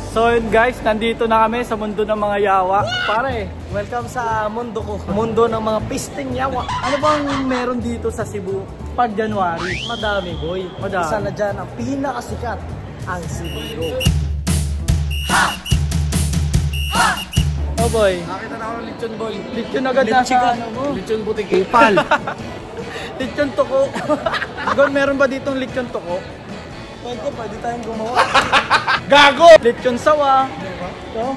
So yun guys, nandito na kami sa mundo ng mga yawa. Pare, welcome sa mundo ko. Mundo ng mga pisting yawa. ano bang meron dito sa Cebu pag January? Madami boy. Madami. Isa na dyan ang pinakasikat, ang Cebu. Oh boy. Nakita na ako ng lechon boy. Lechon agad na sa ano mo. Lechon butik. Ipal. Lechon toko. Gon, meron ba ditong lechon toko? Pwede tayong gumawa. Gago! Lechon sawa. Diba? Ito?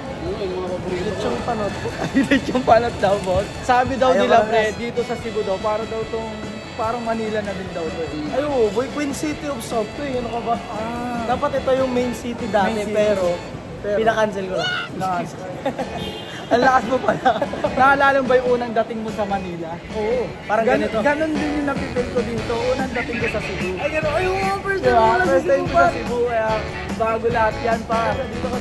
Lechon panot. Lechon panat daw, boss. Sabi daw Ayaw nila, ka, pre, guys. dito sa Cebu daw, para daw tong, parang Manila na din daw to. Ay, boy, Queen City of South to eh. Ano ka ba? Ah. Dapat ito yung main city dati, Main city. pero pinakancel ko lang. Lakas. Ang lakas mo pala. Naalala mo ba yung unang dating mo sa Manila? Oo, parang ganito. Ganon din yung napipil ko dito. Unang dating ko sa Cebu. Ay, gano'n. Ay, first Diba? time ko lang First time ko sa Cebu, kaya bago lahat yan pa. Dito ka.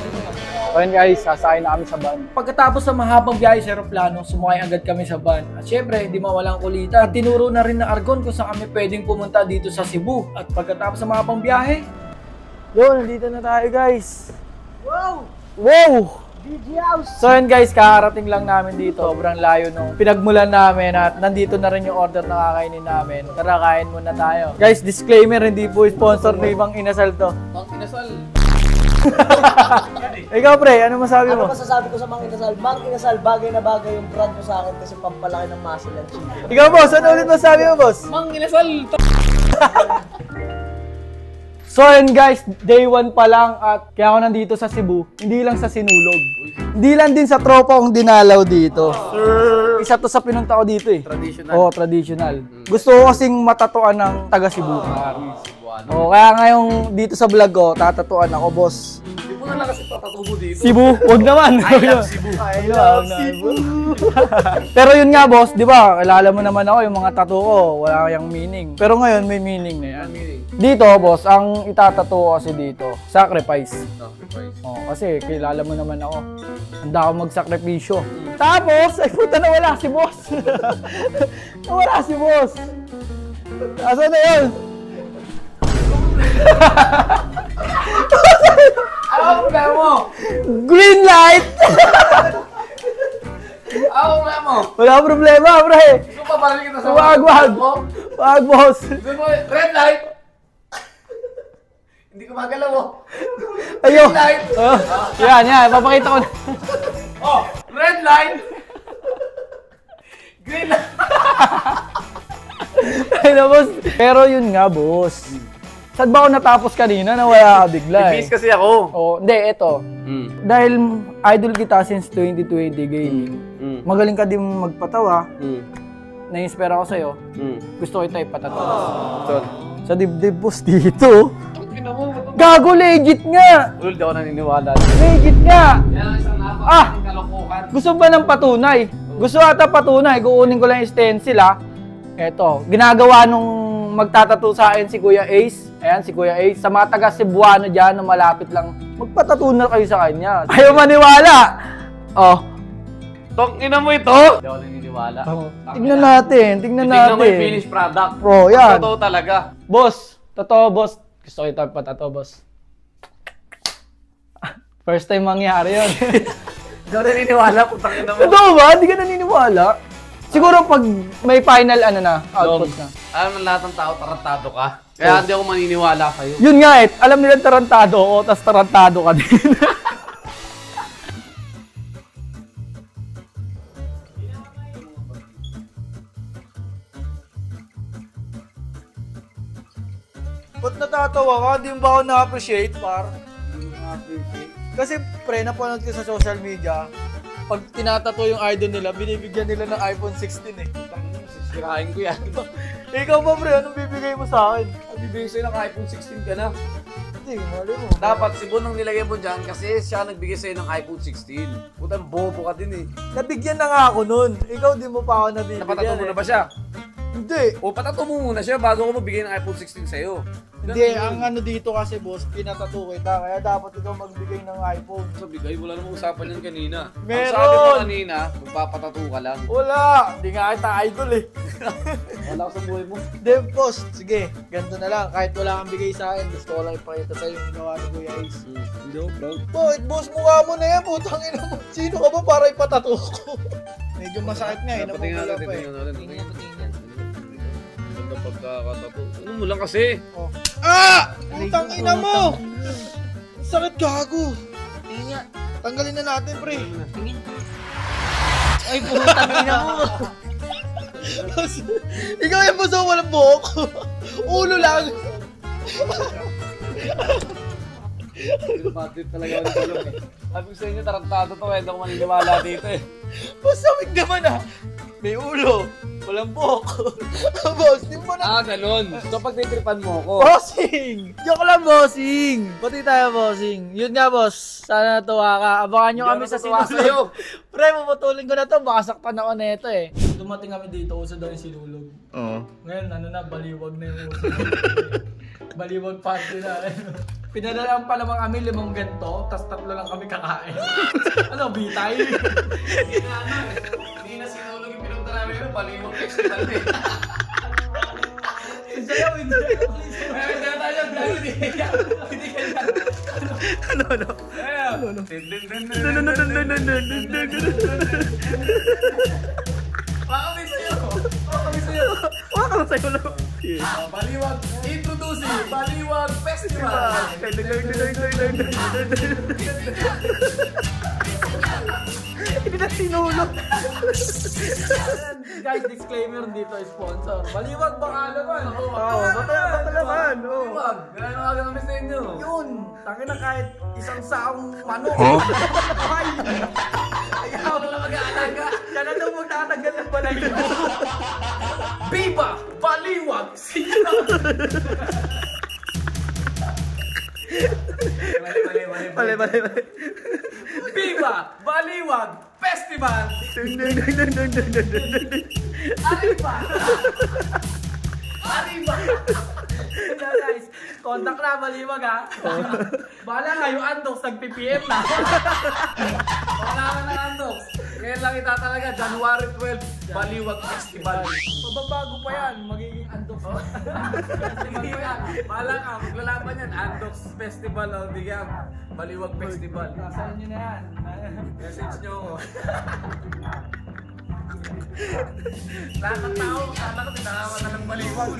Okay guys, sasakay na kami sa van. Pagkatapos sa mahabang biyahe sa aeroplano, sumakay agad kami sa van. At syempre, hindi mawalang kulitan. At tinuro na rin ng Argon kung saan kami pwedeng pumunta dito sa Cebu. At pagkatapos sa mahabang biyahe, yun, nandito na tayo guys. Wow! Wow! BG House! So yun guys, kakarating lang namin dito. Sobrang layo nung pinagmulan namin at nandito na rin yung order na kakainin namin. Tara, kain muna tayo. Guys, disclaimer, hindi po sponsor ni Mang Inasal to. Mang Inasal. Ikaw pre, ano masabi mo? Ano masasabi ko sa Mang Inasal? Mang Inasal, bagay na bagay yung brand mo sa akin kasi pampalaki ng muscle and chicken. Ikaw boss, ano ulit masabi mo boss? Mang Inasal! So yun guys, day 1 pa lang at kaya ako nandito sa Cebu, hindi lang sa Sinulog. Hindi lang din sa tropa kong dinalaw dito. Isa to sa pinunta ko dito eh. Traditional. Oo, traditional. Gusto ko kasing matatuan ng taga Cebu. Oo, kaya ngayong dito sa vlog ko, tatatuan ako boss. Hindi mo na lang kasi patatubo dito. Cebu, wag naman. I love Cebu. I love Cebu. Pero yun nga boss, di ba? Kilala mo naman ako yung mga tattoo ko, wala yung meaning. Pero ngayon may meaning na yan. Dito boss, ang itatattoo ko kasi dito, sacrifice. Oh, kasi kilala mo naman ako. Handa ako magsakripisyo. Tapos, ay puta nawala si boss. Nawala si boss. Asa na yun? Ano ang problema mo? Green light! Ano ang problema mo? Wala problema, pre. Gusto pa parang kita sa Wag, wag. Wag, boss. Gusto mo, red light! Hindi ko magalaw mo. Ayo. Green light! Oh, yan. Papakita ko na. Oh, red light! Green light! Ay na, boss. Pero yun nga, boss. Saan ba ako natapos kanina? Nawala ka bigla eh. Nag-miss kasi ako. Oh, hindi, eto. Dahil idol kita since 2020 gaming. Magaling ka din magpatawa. Na-inspire ako sa'yo. Gusto ko ito ipatatawa. Sa dibdib, boss, dito. Gago, legit nga! Ulul, di ako naniniwala. Legit nga! Yan ang isang napakating kalokohan. Gusto ba ng patunay? Gusto ata patunay. Kukunin ko lang yung stencil ha. Eto, ginagawa nung magtatato sa akin si Kuya Ace. Ayan, si Kuya Ace. Sa mga taga Cebuano dyan na malapit lang, magpatato na kayo sa kanya. Ayaw maniwala! Oh. Tong ina mo ito! Di ako naniniwala. Tignan natin. Tignan mo yung finished product. Bro, yan. Totoo talaga. Boss, totoo boss. Gusto ko ito patato, boss. First time mangyari yun. Di ako naniniwala, putang ina mo. Totoo ba? Hindi ka naniniwala? Siguro pag may final output na. Alam ng lahat ng tao, tarantado ka. Kaya hindi ako maniniwala sa'yo. Yun nga eh, alam nila tarantado ako, tas tarantado ka din. Ba't natatawa ka? Hindi mo ba ako na-appreciate, par? Kasi pre, napanood ko sa social media, pag tinatato yung idol nila, binibigyan nila ng iPhone 16 eh. Sisirahin ko yan. Ikaw ba pre, anong bibigay mo sa akin? Bibigay sa'yo ng iPhone 16 ka na. Hindi, mali mo. Dapat si Bon ang nilagay mo dyan kasi siya nagbigay sa'yo ng iPhone 16. Putang bobo ka din eh. Nabigyan na nga ako nun. Ikaw di mo pa ako nabibigyan. Napatato mo na ba siya? Hindi. O patato mo muna siya bago ko mabigay ng iPhone 16 sa'yo. Hindi, ang ano dito kasi boss, pinatato kita. Kaya dapat ikaw magbigay ng iPhone. Sa bigay, wala namang usapan yan kanina. Meron! Ang sabi mo kanina, magpapatato ka lang. Wala! Hindi nga kita idol eh. Wala ko sa buhay mo. Hindi boss, sige. Ganito na lang. Kahit wala kang bigay sa akin, gusto ko lang ipakita sa'yo yung ginawa ni Kuya Ace. Hindi ako proud. Bakit boss, mukha mo na yan, putang ina mo. Sino ka ba para ipatato ko? Medyo masakit nga eh, Patingnan namumula natin, pa eh. tingnan natin. Tingnan mo, tingnan. Ganda pagkakatato. Ano mo lang kasi? Oh. Ah! Putang ina mo! Ang sakit gago. Tingnan niya. Tanggalin na natin, pre. Tingin. Ay, putang ina mo. Ikaw yung boss, oh, walang buhok. Ulo lang. Bad trip talaga ako nito eh. Sabi ko sa inyo, tarantado to eh. Hindi ako maniniwala dito eh. Boss, samig naman ah. May ulo. Walang buhok. Boss, di mo na... Ganun. So pag titripan mo ako. Bossing! Joke lang, bossing! Pati tayo, bossing. Yun nga, boss. Sana natuwa ka. Abangan nyo kami sa natutuwa sinulog. Pre, puputulin ko na to. Baka sakpan ako na ito eh. Dumating kami dito, uso daw yung sinulog. Oo. Ngayon, ano na, baliwag na yung uso. Baliwag party na. Pinadalaan pa naman kami 5 ganito, tas 3 lang kami kakain. Ano, bitay? Hindi na sinulog yung pinunta namin yung baliwag festival eh. Sayaw, hindi. Hindi na tayo, hindi ganyan. Ano? Pakami sa'yo! Pakami sa'yo! Waka lang sa'yo lang. Baliwag, introducing Baliwag Festival! Hindi na sinulog. Guys, disclaimer dito, sponsor. Baliwag baka naman. Oo, baka naman. Baliwag, gano'n nga kami sa inyo. Yun, tangin na kahit isang saong manok. Ay! Ikaw na lang mag-aalaga. Yan na daw magtatagal ng balayo. Viva Baliwag Siya! Mali. Viva Baliwag Festival! Arriba! Hello guys, contact na, Baliwag ha. Bahala nga yung Andox, nag-PPM na. Wala ka ng Andox. Ngayon lang itatalaga, January 12, Baliwag Festival. Mababago pa yan, magiging Andox. Hindi ka, bahala ka, maglalaban yan, Andox Festival o di ka, Baliwag Festival. Nasaan nyo na yan? Message nyo ako. Lahat ng tao, kala ko tinakawa na ng baliwag.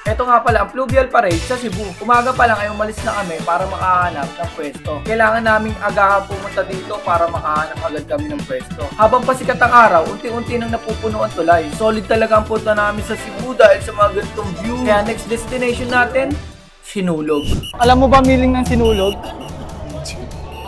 Ito nga pala, ang Pluvial Parade sa Cebu. Umaga pa lang ay umalis na kami para makahanap ng pwesto. Kailangan naming agahan pumunta dito para makahanap agad kami ng pwesto. Habang pasikat ang araw, unti-unti nang napupuno ang tulay. Solid talaga ang punta namin sa Cebu dahil sa mga ganitong view. Kaya next destination natin, Sinulog. Alam mo ba meaning ng sinulog?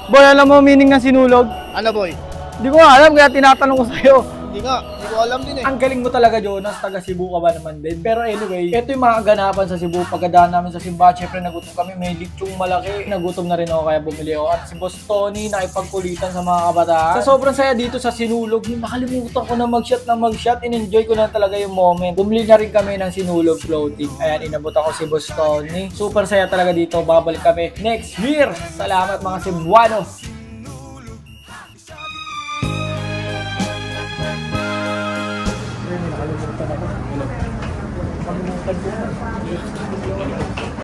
Boy, alam mo meaning ng sinulog? Ano, boy? Hindi ko alam, kaya tinatanong ko sa'yo. Hindi ko alam din eh. Ang galing mo talaga, Jonas. Taga Cebu ka ba naman din? Pero anyway, ito yung mga kaganapan sa Cebu. Pagkadaan namin sa simbahan, syempre nagutom kami. May lechong malaki. Nagutom na rin ako kaya bumili ako. At si Boss Tony nakipagkulitan sa mga kabataan. Sa sobrang saya dito sa Sinulog, nakalimutan ko na mag-shot. In-enjoy ko na talaga yung moment. Bumili na rin kami ng Sinulog floating. Ayan, inabot ako si Boss Tony. Super saya talaga dito. Babalik kami next year. Salamat mga Cebuano. Nakalimutan ako. Nakalimutan ko.